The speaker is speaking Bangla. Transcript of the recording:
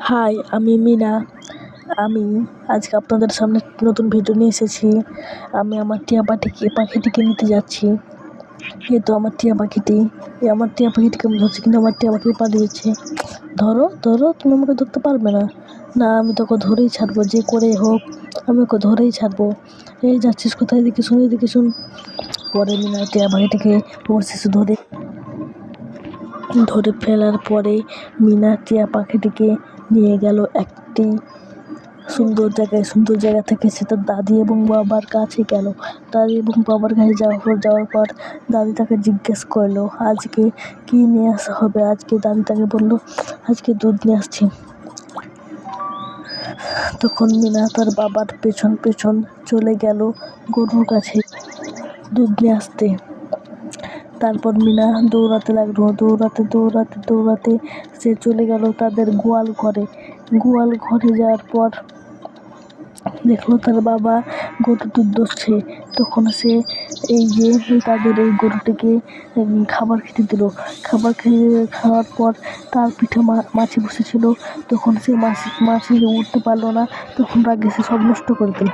হাই, আমি মিনা। আমি আজকে আপনাদের সামনে নতুন ভিডিও নিয়ে এসেছি। আমি আমার টিয়া পাখিটিকে নিতে যাচ্ছি। এই তো আমার টিয়া পাখিটি। আমার টিয়া পাখিটিকে আমি ধরছি, কিন্তু আমার টিয়া পাখি পালিয়েছে। ধরো ধরো, তুমি আমাকে ধরতে পারবে না। না, আমি তোকে ধরেই ছাড়বো, যে করে হোক আমি ওকে ধরেই ছাড়বো। এই যাচ্ছিস কোথায়? এদিকে শুন, এদিকে শুন। পরে মিনা টিয়া পাখিটিকে অবশেষে ধরে ফেলার পরে মিনা টিয়া পাখিটিকে নিয়ে গেল একটি সুন্দর জায়গা থেকে সে তার দাদি এবং বাবার কাছে গেল। দাদি এবং বাবার কাছে যাওয়ার পর দাদি তাকে জিজ্ঞেস করলো আজকে কি নিয়ে আসা হবে। দাদি তাকে বললো আজকে দুধ নিয়ে আসছি। তখন মিনা তার বাবার পেছন পেছন চলে গেল গরুর কাছে দুধ নিয়ে আসতে। তারপর মিনা দৌড়াতে লাগলো, দৌড়াতে সে চলে গেল তাদের গোয়াল ঘরে যাওয়ার পর দেখলো তার বাবা গরুর দুধ দোচ্ছে। তখন সে তাদের এই গরুটিকে খাবার খেতে দিল। খাওয়ার পর তার পিঠে মাছি বসেছিল। তখন সে মাছি উঠতে পারলো না। তখন রাগে সে সব নষ্ট করে দিল।